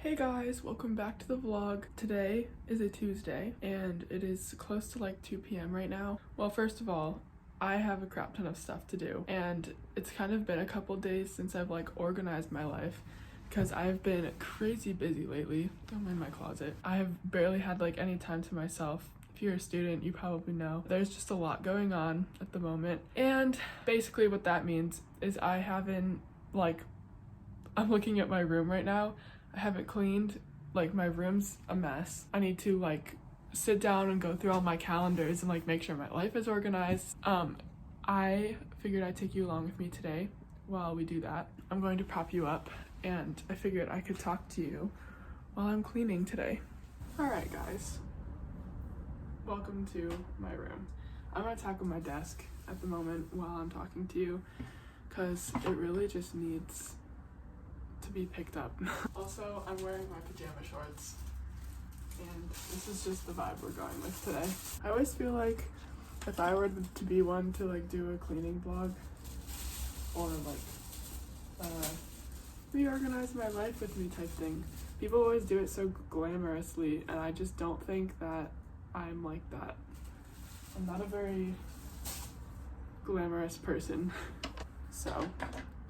Hey guys, welcome back to the vlog. Today is a Tuesday and it is close to like 2 p.m. right now. Well, first of all, I have a crap ton of stuff to do and it's kind of been a couple days since I've like organized my life because I've been crazy busy lately. I'm in my closet. I have barely had like any time to myself. If you're a student, you probably know there's just a lot going on at the moment. And basically what that means is I haven't I'm looking at my room right now. I haven't cleaned, like my room's a mess. I need to like sit down and go through all my calendars and like make sure my life is organized. I figured I'd take you along with me today while we do that. I'm going to prop you up and I figured I could talk to you while I'm cleaning today. Alright guys, welcome to my room. I'm gonna tackle my desk at the moment while I'm talking to you because it really just needs to be picked up. Also, I'm wearing my pajama shorts and this is just the vibe we're going with today. I always feel like if I were to be one to like do a cleaning vlog or like reorganize my life with me type thing, people always do it so glamorously and I just don't think that I'm like that. I'm not a very glamorous person. So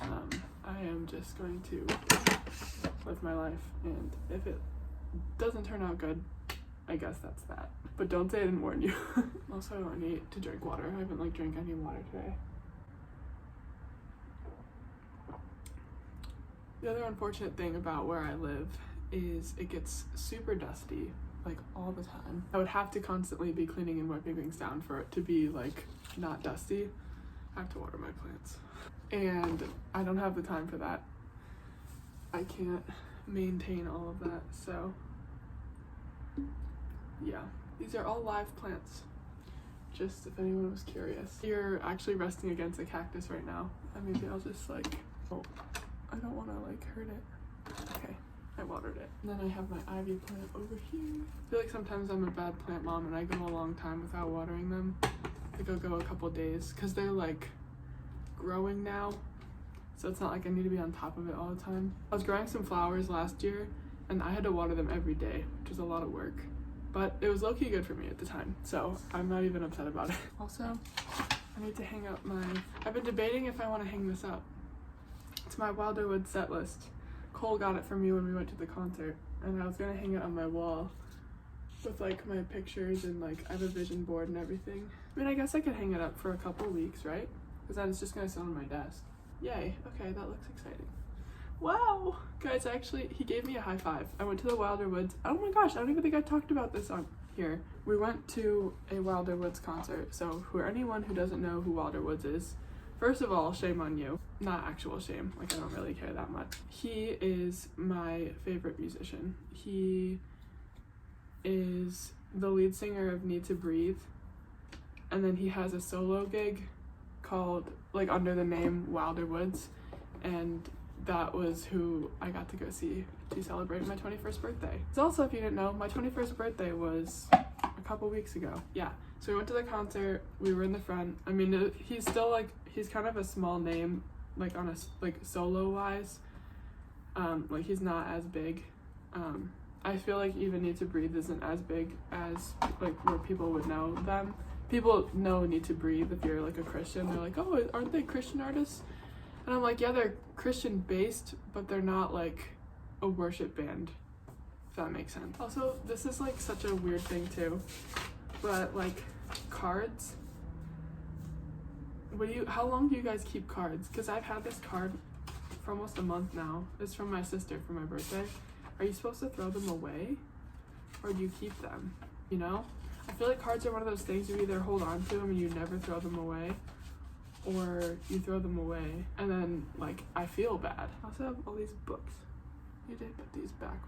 I am just going to live my life, and if it doesn't turn out good, I guess that's that. But don't say I didn't warn you. Also, I need to drink water. I haven't drank any water today. The other unfortunate thing about where I live is it gets super dusty like all the time. I would have to constantly be cleaning and wiping things down for it to be like not dusty. I have to water my plants. And I don't have the time for that. I can't maintain all of that, so yeah. These are all live plants, just if anyone was curious. You're actually resting against a cactus right now, and maybe I'll just I don't want to hurt it. Okay, I watered it. And then I have my ivy plant over here. I feel like sometimes I'm a bad plant mom and I go a long time without watering them. Like I'll go a couple days because they're growing now, so it's not like I need to be on top of it all the time. I was growing some flowers last year and I had to water them every day, which was a lot of work, but it was low-key good for me at the time, so I'm not even upset about it. Also, I need to hang up I've been debating if I want to hang this up. It's my Wilderwood set list. Cole got it for me when we went to the concert and I was gonna hang it on my wall with my pictures and I have a vision board and everything. I mean, I guess I could hang it up for a couple weeks, right? Because then it's just gonna sit on my desk. Yay, okay, that looks exciting. Wow! Guys, actually, he gave me a high five. I went to the Wilder Woods. Oh my gosh, I don't even think I talked about this on here. We went to a Wilder Woods concert, so for anyone who doesn't know who Wilder Woods is, first of all, shame on you. Not actual shame, I don't really care that much. He is my favorite musician. He is the lead singer of Need to Breathe, and then he has a solo gig called under the name Wilder Woods, and that was who I got to go see to celebrate my 21st birthday. So also, if you didn't know, my 21st birthday was a couple weeks ago. Yeah, so we went to the concert, we were in the front. I mean, he's still he's kind of a small name on a solo wise. He's not as big. I feel even Need to Breathe isn't as big as where people would know them. People know Need to Breathe if you're a Christian. They're oh, aren't they Christian artists? And I'm yeah, they're Christian based, but they're not a worship band, if that makes sense. Also, this is such a weird thing too, but cards. How long do you guys keep cards? Because I've had this card for almost a month now. It's from my sister for my birthday. Are you supposed to throw them away or do you keep them? You know? I feel cards are one of those things you either hold on to them and you never throw them away, or you throw them away and then I feel bad. I also have all these books. I need to put these back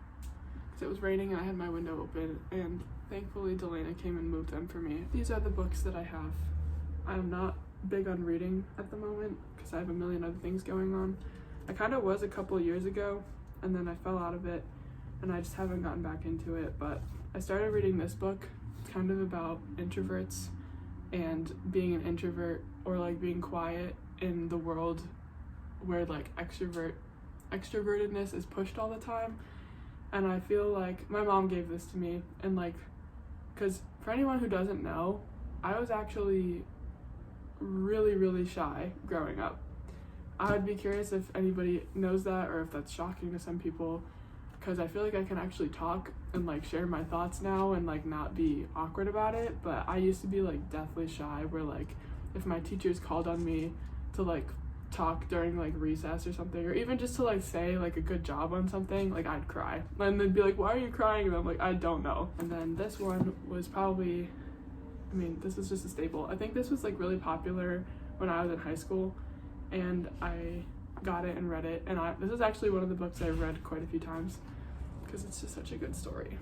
because it was raining and I had my window open, and thankfully Delana came and moved them for me. These are the books that I have. I'm not big on reading at the moment because I have a million other things going on. I kind of was a couple years ago and then I fell out of it and I just haven't gotten back into it, but I started reading this book. It's kind of about introverts and being an introvert, or being quiet in the world where extrovertedness is pushed all the time. And I feel like my mom gave this to me, and like, because for anyone who doesn't know, I was actually really, really shy growing up. I'd be curious if anybody knows that or if that's shocking to some people, because I feel like I can actually talk and like share my thoughts now and like not be awkward about it. But I used to be like deathly shy, where like if my teachers called on me to like talk during like recess or something, or even just to like say like a good job on something, like I'd cry, and they'd be like, why are you crying? And I'm like, I don't know. And then this one was probably, I mean, this is just a staple. I think this was like really popular when I was in high school, and I got it and read it, and this is actually one of the books I've read quite a few times because it's just such a good story.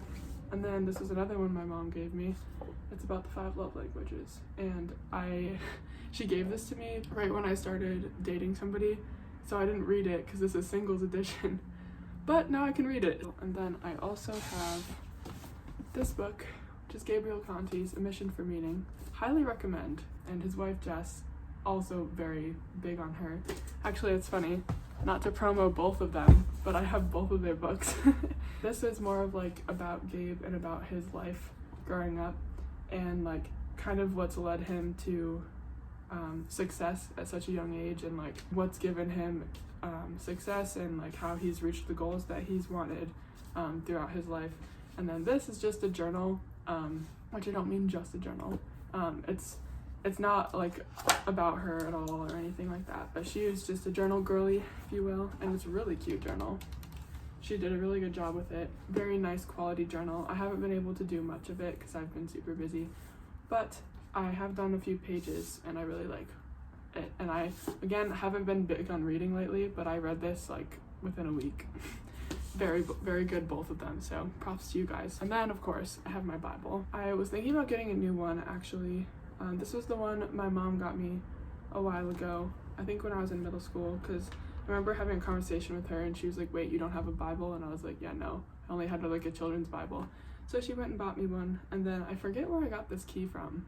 And then this is another one my mom gave me. It's about the 5 love languages, and she gave this to me right when I started dating somebody, so I didn't read it because this is singles edition, but now I can read it. And then I also have this book, which is Gabriel Conti's A Mission for Meaning. Highly recommend. And his wife Jess, also very big on her. Actually, it's funny, not to promo both of them, but I have both of their books. This is more of like about Gabe and about his life growing up, and like kind of what's led him to success at such a young age, and like what's given him success, and like how he's reached the goals that he's wanted throughout his life. And then this is just a journal, which I don't mean just a journal. It's not like about her at all or anything like that, but she is just a journal girly, if you will, and it's a really cute journal. She did a really good job with it. Very nice quality journal. I haven't been able to do much of it because I've been super busy, but I have done a few pages and I really like it. And I, again, haven't been big on reading lately, but I read this like within a week. Very, very good, both of them, so props to you guys. And then, of course, I have my Bible. I was thinking about getting a new one, actually. This was the one my mom got me a while ago, I think when I was in middle school, because I remember having a conversation with her and she was like, wait, you don't have a Bible? And I was like, yeah, no, I only had like a children's Bible. So she went and bought me one, and then I forget where I got this key from.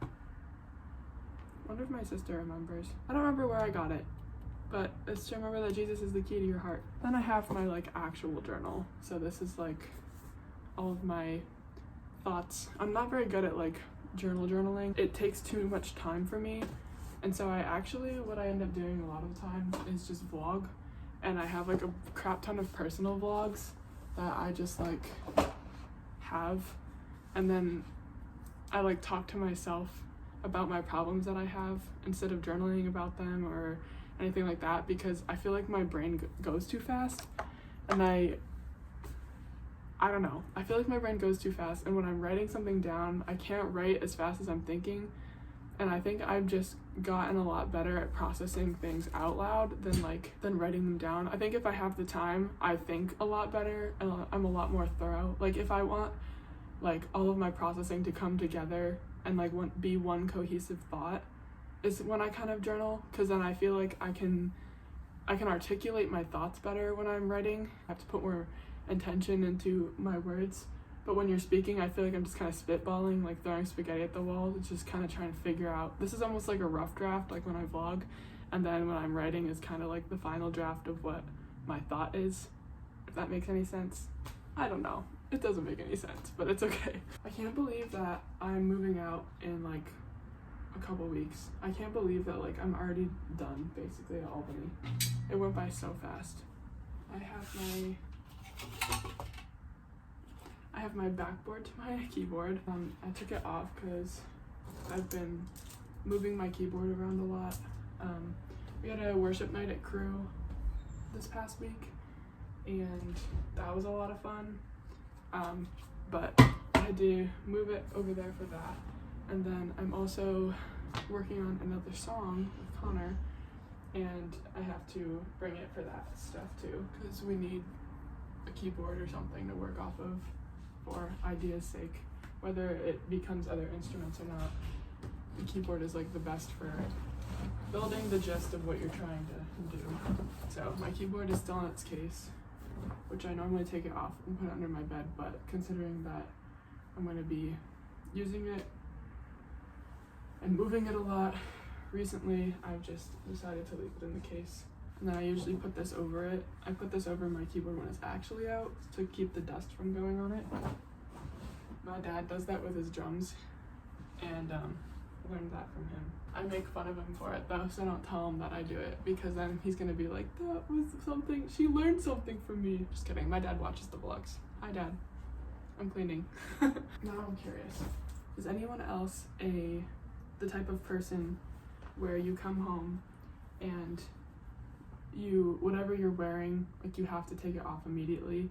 I wonder if my sister remembers. I don't remember where I got it, but it's to remember that Jesus is the key to your heart. Then I have my like actual journal. So this is like all of my thoughts. I'm not very good at like journaling. It takes too much time for me. And so what I end up doing a lot of the time is just vlog. And I have like a crap ton of personal vlogs that I just like have. And then I like talk to myself about my problems that I have instead of journaling about them or anything like that, because I feel like my brain goes too fast, and I don't know, I feel like my brain goes too fast, and when I'm writing something down, I can't write as fast as I'm thinking. And I think I've just gotten a lot better at processing things out loud than writing them down. I think if I have the time, I think a lot better and I'm a lot more thorough. Like if I want like all of my processing to come together and like be one cohesive thought, is when I kind of journal, because then I feel like I can articulate my thoughts better when I'm writing. I have to put more intention into my words. But when you're speaking, I feel like I'm just kind of spitballing, like throwing spaghetti at the wall. It's just kind of trying to figure out. This is almost like a rough draft, like when I vlog. And then when I'm writing is kind of like the final draft of what my thought is, if that makes any sense. I don't know. It doesn't make any sense, but it's okay. I can't believe that I'm moving out in like a couple weeks. I can't believe that like I'm already done basically at Albany. It went by so fast. I have my backboard to my keyboard. I took it off because I've been moving my keyboard around a lot. We had a worship night at Crew this past week, and that was a lot of fun. But I had to move it over there for that. And then I'm also working on another song with Connor, and I have to bring it for that stuff too, because we need a keyboard or something to work off of for ideas' sake. Whether it becomes other instruments or not, the keyboard is like the best for building the gist of what you're trying to do. So my keyboard is still in its case, which I normally take it off and put it under my bed, but considering that I'm going to be using it and moving it a lot recently, I've just decided to leave it in the case. And then I usually put this over it. I put this over my keyboard when it's actually out to keep the dust from going on it. My dad does that with his drums, and learned that from him. I make fun of him for it though, so I don't tell him that I do it, because then he's gonna be like, that was something, she learned something from me. Just kidding, my dad watches the vlogs. Hi Dad, I'm cleaning. Now I'm curious, is anyone else the type of person where you come home and whatever you're wearing, like you have to take it off immediately,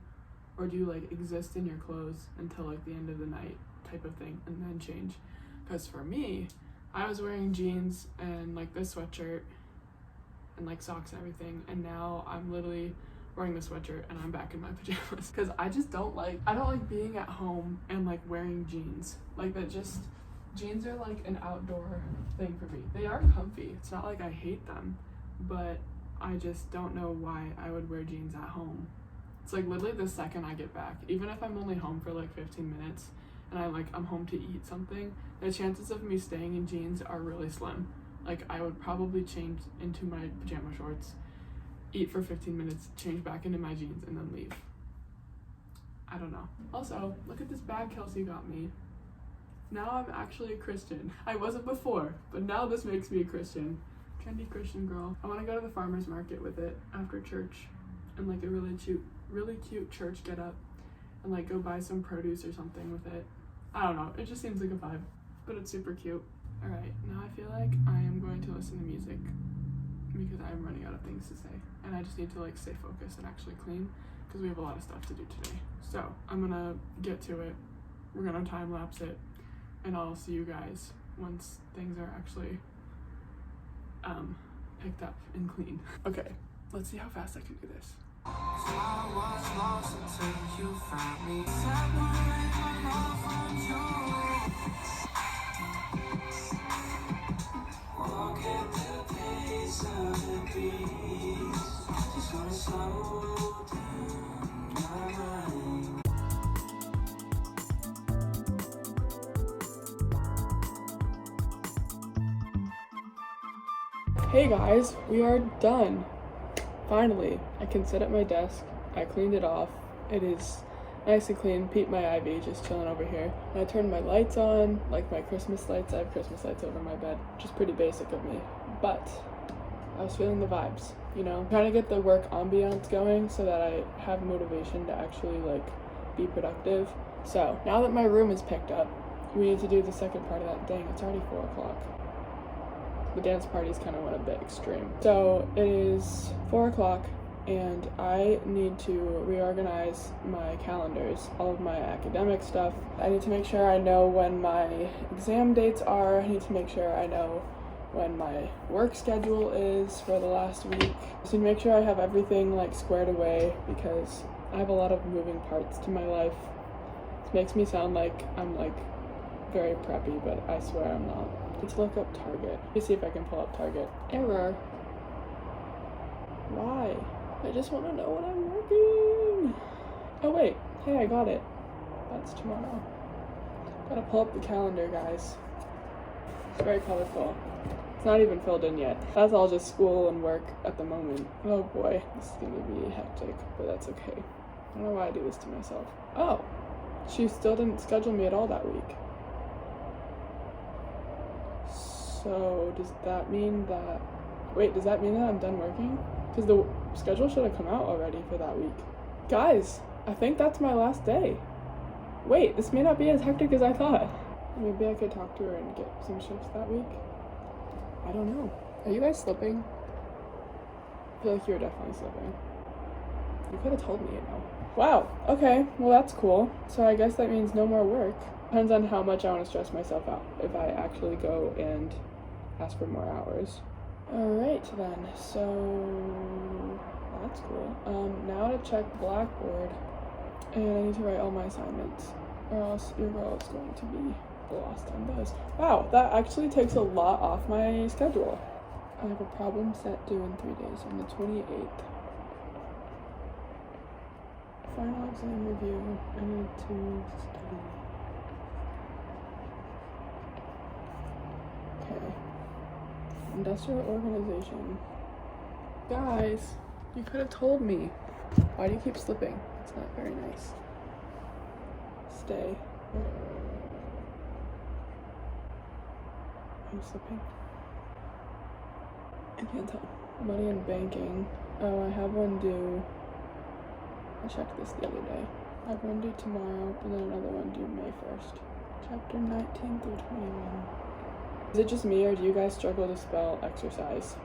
or do you like exist in your clothes until like the end of the night type of thing and then change? Because for me, I was wearing jeans and like this sweatshirt and like socks and everything, and now I'm literally wearing the sweatshirt and I'm back in my pajamas, because I don't like being at home and like wearing jeans like that. Just jeans are like an outdoor thing for me. They are comfy, it's not like I hate them, but I just don't know why I would wear jeans at home. It's like literally the second I get back, even if I'm only home for like 15 minutes and I'm home to eat something, the chances of me staying in jeans are really slim. Like I would probably change into my pajama shorts, eat for 15 minutes, change back into my jeans, and then leave. I don't know. Also, look at this bag Kelsey got me. Now I'm actually a Christian. I wasn't before, but now this makes me a Christian. Trendy Christian girl. I want to go to the farmer's market with it after church, and like a really cute church get up, and like go buy some produce or something with it. I don't know, it just seems like a vibe, but it's super cute. All right, now I feel like I am going to listen to music because I'm running out of things to say, and I just need to like stay focused and actually clean because we have a lot of stuff to do today. So I'm gonna get to it. We're gonna time lapse it, and I'll see you guys once things are actually picked up and clean. Okay, let's see how fast I can do this. I was lost until you found me. Separate my love from you. Walk at the pace of the beast. Just wanna slow down my mind. Hey guys, we are done. Finally, I can sit at my desk. I cleaned it off. It is nice and clean. Pete, my Ivy, just chilling over here. And I turned my lights on, like my Christmas lights. I have Christmas lights over my bed, which is pretty basic of me. But I was feeling the vibes, you know? I'm trying to get the work ambiance going so that I have motivation to actually like be productive. So now that my room is picked up, we need to do the second part of that. Dang, it's already 4 o'clock. The dance parties kind of went a bit extreme. So it is 4 o'clock and I need to reorganize my calendars, all of my academic stuff. I need to make sure I know when my exam dates are. I need to make sure I know when my work schedule is for the last week. Just need to make sure I have everything like squared away because I have a lot of moving parts to my life. It makes me sound like I'm like very preppy, but I swear I'm not. Let's look up Target. Let me see if I can pull up Target. Error. Why? I just want to know when I'm working. Oh wait, hey, I got it. That's tomorrow. Gotta pull up the calendar, guys. It's very colorful. It's not even filled in yet. That's all just school and work at the moment. Oh boy, this is gonna be hectic, but that's okay. I don't know why I do this to myself. Oh, she still didn't schedule me at all that week. So does that mean that, wait, does that mean that I'm done working? Because the schedule should have come out already for that week. Guys, I think that's my last day. Wait, this may not be as hectic as I thought. Maybe I could talk to her and get some shifts that week. I don't know. Are you guys slipping? I feel like you're definitely slipping. You could have told me, you know. Wow, okay, well that's cool. So I guess that means no more work. Depends on how much I want to stress myself out if I actually go and ask for more hours. Alright then, so that's cool. Now to check Blackboard, and I need to write all my assignments, or else your girl is going to be lost on those. Wow, that actually takes a lot off my schedule. I have a problem set due in 3 days, on the 28th. Final exam review, I need to study. Okay. Industrial organization. Guys, you could have told me. Why do you keep slipping? It's not very nice. Stay. Are you slipping? I can't tell. Money and banking. Oh, I have one due. I checked this the other day. I have one due tomorrow and then another one due May 1st. Chapter 19 through 21. Is it just me or do you guys struggle to spell exercise?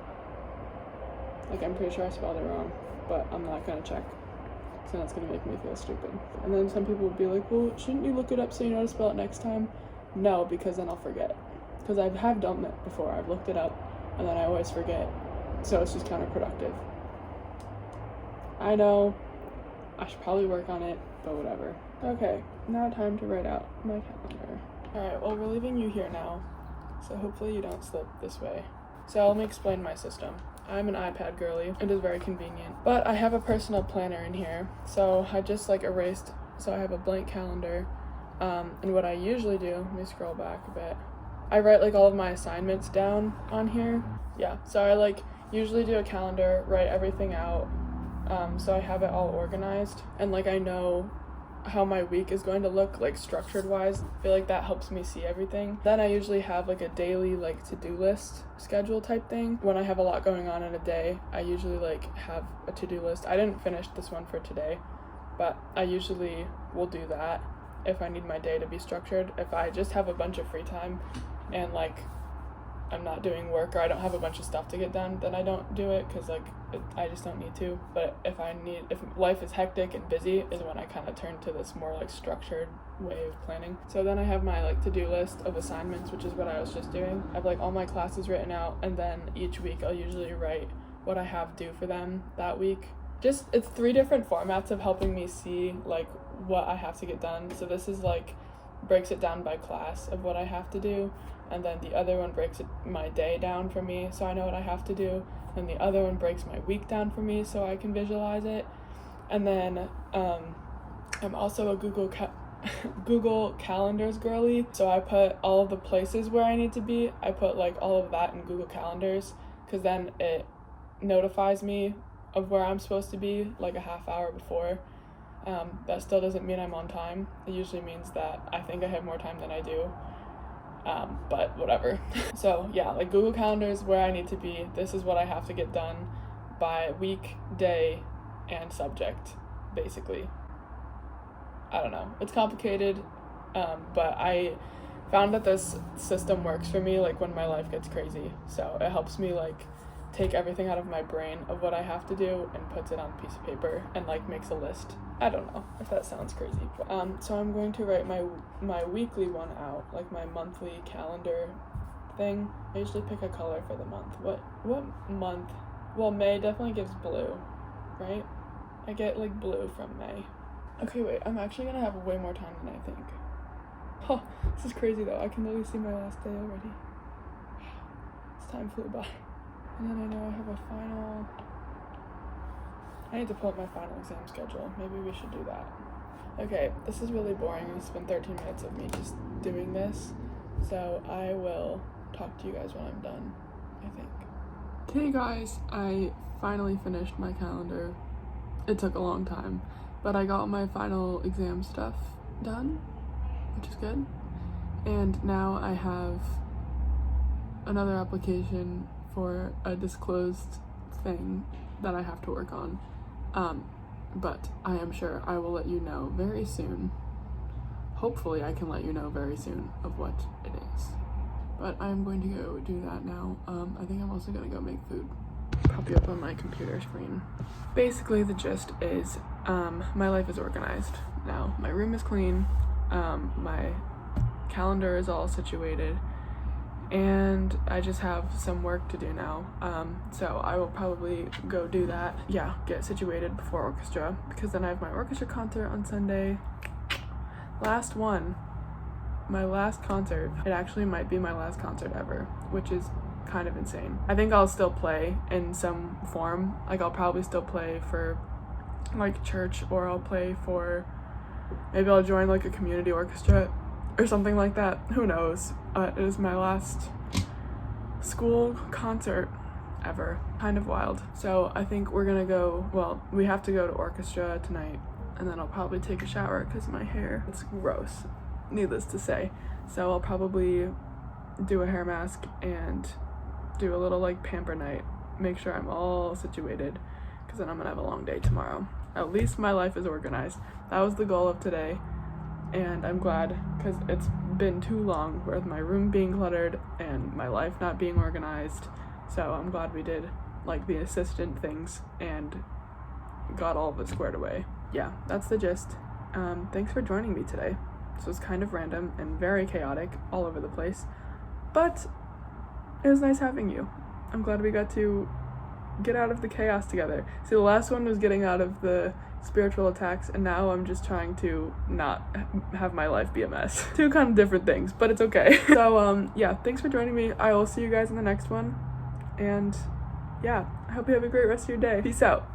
Like, I'm pretty sure I spelled it wrong, but I'm not gonna check. So that's gonna make me feel stupid. And then some people would be like, well, shouldn't you look it up so you know how to spell it next time? No, because then I'll forget. Because I have done that before. I've looked it up and then I always forget. So it's just counterproductive. I know. I should probably work on it, but whatever. Okay, now time to write out my calendar. Alright, well, we're leaving you here now, so hopefully you don't slip this way. So let me explain my system. I'm an iPad girly. It is very convenient. But I have a personal planner in here, so I just erased, so I have a blank calendar. And what I usually do, let me scroll back a bit. I write all of my assignments down on here. Yeah, so I usually do a calendar, write everything out. So I have it all organized and I know how my week is going to look structured wise. I feel that helps me see everything. Then I usually have a daily to-do list schedule type thing. When I have a lot going on in a day, I usually have a to-do list. I didn't finish this one for today, but I usually will do that if I need my day to be structured. If I just have a bunch of free time and I'm not doing work or I don't have a bunch of stuff to get done, then I don't do it because I just don't need to. But if life is hectic and busy is when I kind of turn to this more structured way of planning. So then I have my to-do list of assignments, which is what I was just doing. I have all my classes written out, and then each week I'll usually write what I have due for them that week. It's 3 different formats of helping me see what I have to get done. So this is breaks it down by class of what I have to do, and then the other one breaks my day down for me so I know what I have to do, and the other one breaks my week down for me so I can visualize it. And then I'm also a Google Calendars girly, so I put all of the places where I need to be. I put all of that in Google Calendars because then it notifies me of where I'm supposed to be a half hour before. That still doesn't mean I'm on time. It usually means that I think I have more time than I do, but whatever. So yeah, Google Calendars where I need to be. This is what I have to get done by week, day, and subject, basically. I don't know. It's complicated, but I found that this system works for me when my life gets crazy. So it helps me take everything out of my brain of what I have to do and puts it on a piece of paper and makes a list. I don't know if that sounds crazy. So I'm going to write my weekly one out, my monthly calendar thing. I usually pick a color for the month. What month? Well, May definitely gives blue, right? I get like blue from May. Okay, wait, I'm actually gonna have way more time than I think. Oh, this is crazy though. I can literally see my last day already. This time flew by. And then I know I have a final. I need to pull up my final exam schedule. Maybe we should do that. Okay, this is really boring. It's been 13 minutes of me just doing this. So I will talk to you guys when I'm done, I think. Okay guys, I finally finished my calendar. It took a long time, but I got my final exam stuff done, which is good. And now I have another application for a disclosed thing that I have to work on. But I am sure I will let you know very soon. Hopefully I can let you know very soon of what it is. But I'm going to go do that now. I think I'm also gonna go make food. Pop you up on my computer screen. Basically the gist is, my life is organized now. My room is clean, my calendar is all situated, and I just have some work to do now. So I will probably go do that. Yeah, get situated before orchestra, because then I have my orchestra concert on Sunday. Last one. My last concert. It actually might be my last concert ever, which is kind of insane. I think I'll still play in some form. Like, I'll probably still play for like church, or I'll play for, maybe I'll join like a community orchestra or something like that. Who knows? It is my last school concert, ever. Kind of wild. So I think we're gonna go, well, we have to go to orchestra tonight, and then I'll probably take a shower because my hair, it's gross, needless to say. So I'll probably do a hair mask and do a little like pamper night, make sure I'm all situated, because then I'm gonna have a long day tomorrow. At least my life is organized. That was the goal of today, and I'm glad, because it's been too long with my room being cluttered and my life not being organized. So I'm glad we did like the assistant things and got all of it squared away. Yeah, that's the gist. Thanks for joining me today. This was kind of random and very chaotic all over the place, but it was nice having you. I'm glad we got to get out of the chaos together. See, the last one was getting out of the spiritual attacks, and now I'm just trying to not have my life be a mess. Two kind of different things, but it's okay. So yeah, thanks for joining me. I will see you guys in the next one, and yeah, I hope you have a great rest of your day. Peace out.